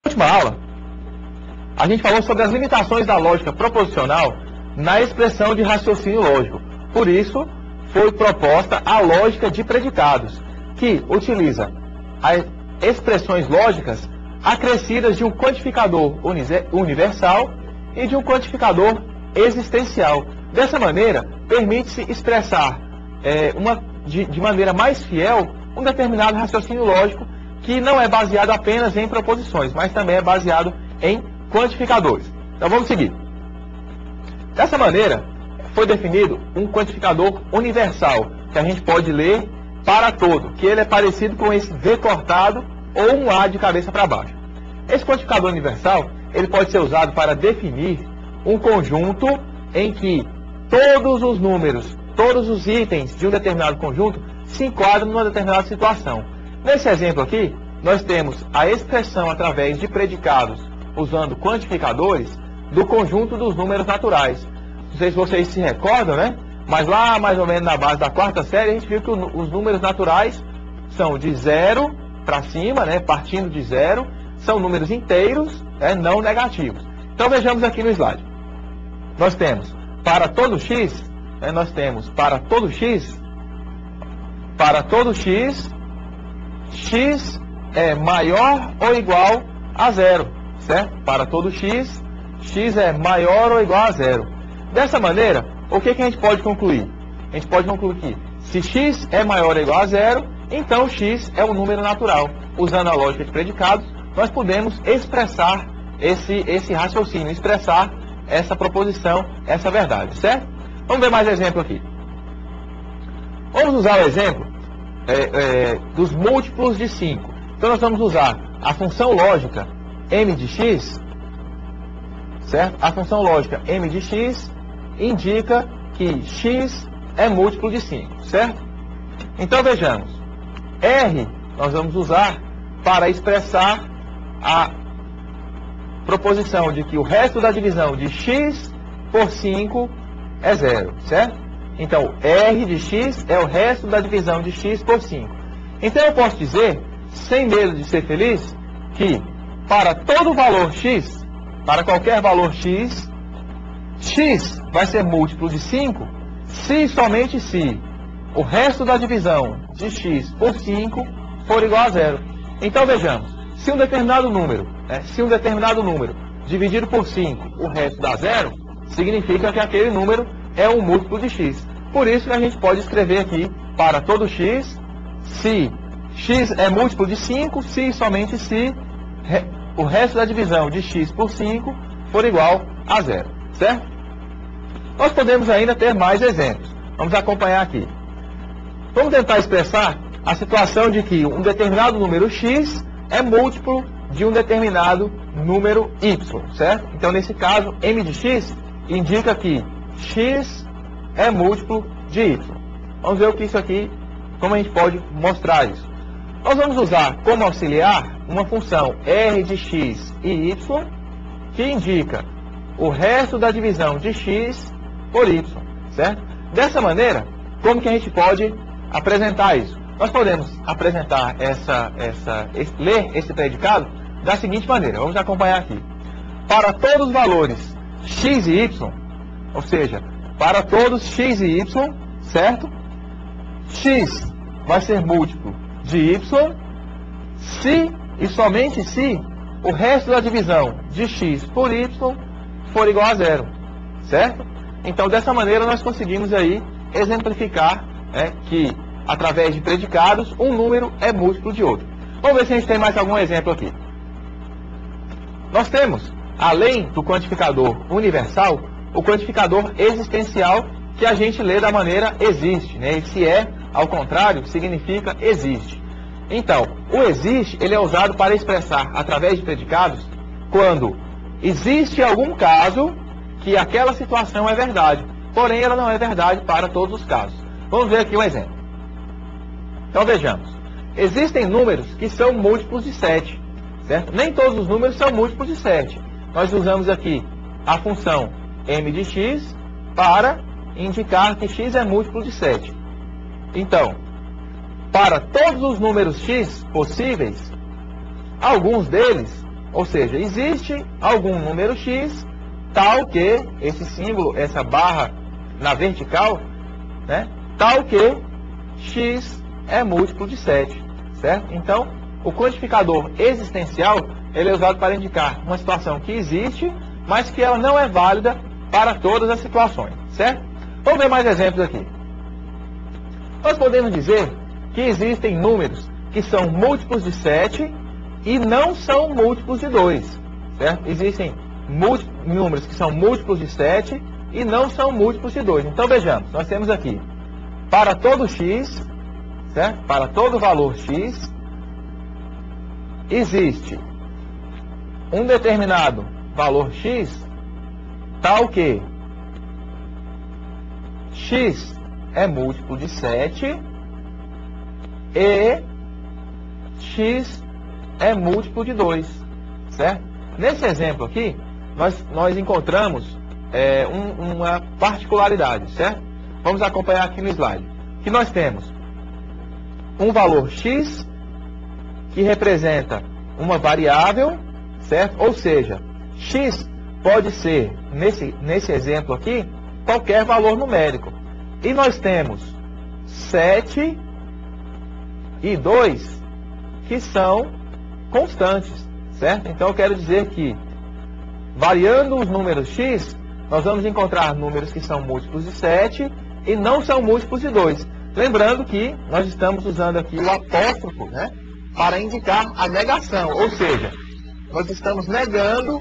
Na última aula, a gente falou sobre as limitações da lógica proposicional na expressão de raciocínio lógico. Por isso, foi proposta a lógica de predicados, que utiliza as expressões lógicas acrescidas de um quantificador universal e de um quantificador existencial. Dessa maneira, permite-se expressar de maneira mais fiel um determinado raciocínio lógico que não é baseado apenas em proposições, mas também é baseado em quantificadores. Então vamos seguir. Dessa maneira, foi definido um quantificador universal, que a gente pode ler para todo, que ele é parecido com esse V cortado ou um A de cabeça para baixo. Esse quantificador universal, ele pode ser usado para definir um conjunto em que todos os números, todos os itens de um determinado conjunto se enquadram numa determinada situação. Nesse exemplo aqui, nós temos a expressão através de predicados, usando quantificadores, do conjunto dos números naturais. Não sei se vocês se recordam, né? Mas lá, mais ou menos na base da quarta série, a gente viu que os números naturais são de 0 para cima, né? Partindo de 0, são números inteiros, não negativos. Então vejamos aqui no slide. Nós temos para todo x, para todo x, x é maior ou igual a 0, certo? Para todo x, x é maior ou igual a 0. Dessa maneira, o que a gente pode concluir? A gente pode concluir que se x é maior ou igual a 0, então x é um número natural. Usando a lógica de predicados, nós podemos expressar esse raciocínio, expressar essa proposição, essa verdade, certo? Vamos ver mais exemplo aqui. Vamos usar o exemplo dos múltiplos de 5. Então nós vamos usar a função lógica m de x, certo? A função lógica m de x indica que x é múltiplo de 5, certo? Então vejamos, R nós vamos usar para expressar a proposição de que o resto da divisão de x por 5 é 0, certo? Então, R de x é o resto da divisão de x por 5. Então eu posso dizer, sem medo de ser feliz, que para todo valor x, para qualquer valor x, x vai ser múltiplo de 5, se e somente se o resto da divisão de x por 5 for igual a 0. Então vejamos, se um determinado número dividido por 5, o resto dá 0, significa que aquele número é um múltiplo de x. Por isso que a gente pode escrever aqui, para todo x, se x é múltiplo de 5, se e somente se o resto da divisão de x por 5 for igual a 0, certo? Nós podemos ainda ter mais exemplos. Vamos acompanhar aqui. Vamos tentar expressar a situação de que um determinado número x é múltiplo de um determinado número y, certo? Então, nesse caso, m de x indica que x é múltiplo de y. Vamos ver o que isso aqui, como a gente pode mostrar isso. Nós vamos usar como auxiliar uma função r de x e y, que indica o resto da divisão de x por y, certo? Dessa maneira, como que a gente pode apresentar isso? Nós podemos apresentar ler esse predicado da seguinte maneira. Vamos acompanhar aqui. Para todos os valores x e y, ou seja, para todos x e y, certo? X vai ser múltiplo de y, se e somente se o resto da divisão de x por y for igual a 0, certo? Então, dessa maneira, nós conseguimos aí exemplificar que, através de predicados, um número é múltiplo de outro. Vamos ver se a gente tem mais algum exemplo aqui. Nós temos, além do quantificador universal, o quantificador existencial, que a gente lê da maneira existe, né? Esse ao contrário, significa existe. Então, o existe, ele é usado para expressar, através de predicados, quando existe algum caso que aquela situação é verdade, porém ela não é verdade para todos os casos. Vamos ver aqui um exemplo. Então vejamos, existem números que são múltiplos de 7, certo? Nem todos os números são múltiplos de 7. Nós usamos aqui a função m de x para indicar que x é múltiplo de 7. Então, para todos os números x possíveis, alguns deles Ou seja, existe algum número x tal que, esse símbolo, essa barra na vertical, né, tal que x é múltiplo de 7, certo? Então, o quantificador existencial, ele é usado para indicar uma situação que existe, mas que ela não é válida para todas as situações, certo? Vamos ver mais exemplos aqui. Nós podemos dizer que existem números que são múltiplos de 7 e não são múltiplos de 2, certo? Existem números que são múltiplos de 7 e não são múltiplos de 2. Então vejamos, nós temos aqui, para todo x, certo? Para todo valor x, existe um determinado valor x, tal que x é múltiplo de 7 e x é múltiplo de 2, certo? Nesse exemplo aqui, nós encontramos uma particularidade, certo? Vamos acompanhar aqui no slide. Que nós temos um valor x que representa uma variável, certo? Ou seja, x pode ser, nesse exemplo aqui, qualquer valor numérico. E nós temos 7 e 2 que são constantes, certo? Então eu quero dizer que, variando os números x, nós vamos encontrar números que são múltiplos de 7 e não são múltiplos de 2. Lembrando que nós estamos usando aqui o apóstrofo, né, para indicar a negação, ou seja, nós estamos negando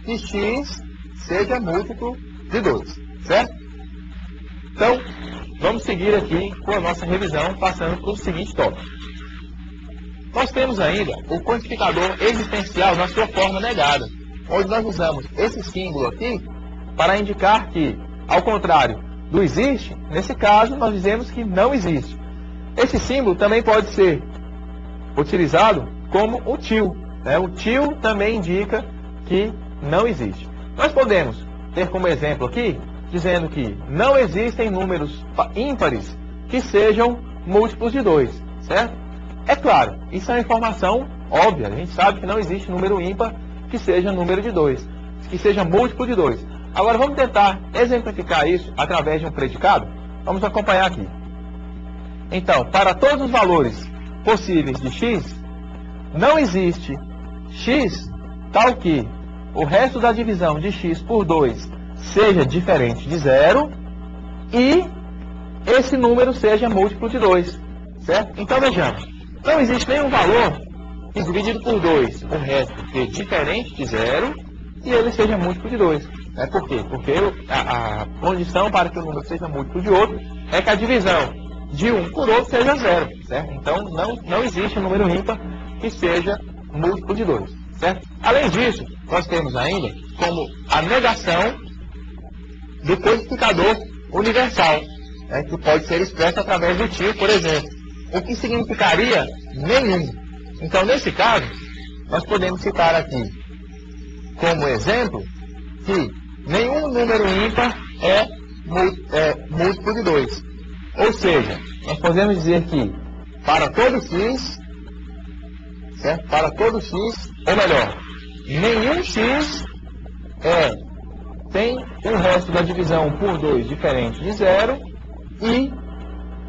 que x seja múltiplo de 2, certo? Então, vamos seguir aqui com a nossa revisão, passando para o seguinte tópico. Nós temos ainda o quantificador existencial na sua forma negada, onde nós usamos esse símbolo aqui para indicar que, ao contrário do existe, nesse caso nós dizemos que não existe. Esse símbolo também pode ser utilizado como o til, né? O til também indica que não existe. Nós podemos ter como exemplo aqui, dizendo que não existem números ímpares que sejam múltiplos de 2, certo? É claro, isso é uma informação óbvia. A gente sabe que não existe número ímpar que seja número de 2, que seja múltiplo de 2. Agora vamos tentar exemplificar isso através de um predicado? Vamos acompanhar aqui. Então, para todos os valores possíveis de x, não existe x tal que o resto da divisão de x por 2 seja diferente de 0 e esse número seja múltiplo de 2, certo? Então vejamos, não existe nenhum valor que dividido por 2 o resto seja diferente de 0 e ele seja múltiplo de 2. Por quê? Porque a condição para que o número seja múltiplo de outro é que a divisão de um por outro seja 0, certo? Então não existe um número ímpar que seja múltiplo de 2, certo? Além disso, nós temos ainda como a negação do quantificador universal, né, que pode ser expresso através do til, por exemplo, o que significaria nenhum. Então, nesse caso, nós podemos citar aqui como exemplo que nenhum número ímpar é múltiplo de 2. Ou seja, nós podemos dizer que para todo x, certo? Para todo x, ou melhor, nenhum x tem o resto da divisão por 2 diferente de 0 e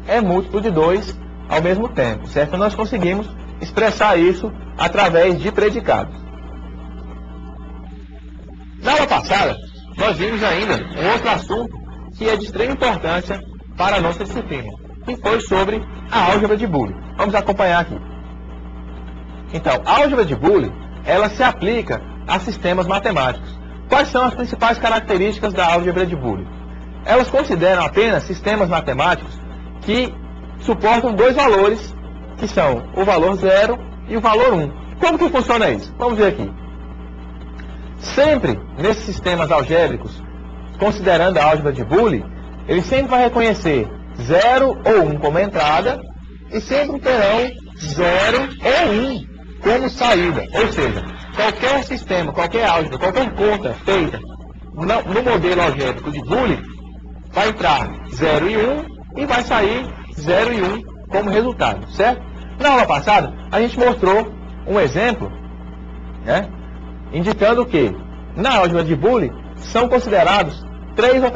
é múltiplo de 2 ao mesmo tempo, certo? Então, nós conseguimos expressar isso através de predicados. Na aula passada, nós vimos ainda um outro assunto que é de extrema importância para a nossa disciplina, que foi sobre a álgebra de Boole. Vamos acompanhar aqui. Então, a álgebra de Boole, ela se aplica a sistemas matemáticos. Quais são as principais características da álgebra de Boole? Elas consideram apenas sistemas matemáticos que suportam dois valores, que são o valor 0 e o valor 1. Como que funciona isso? Vamos ver aqui. Sempre nesses sistemas algébricos, considerando a álgebra de Boole, ele sempre vai reconhecer 0 ou 1 como entrada e sempre terão 0 ou 1 como saída. Ou seja, qualquer sistema, qualquer álgebra, qualquer conta feita no modelo algébrico de Boole, vai entrar 0 e 1 e vai sair 0 e 1 como resultado, certo? Na aula passada, a gente mostrou um exemplo, né, indicando que, na álgebra de Boole, são considerados três operações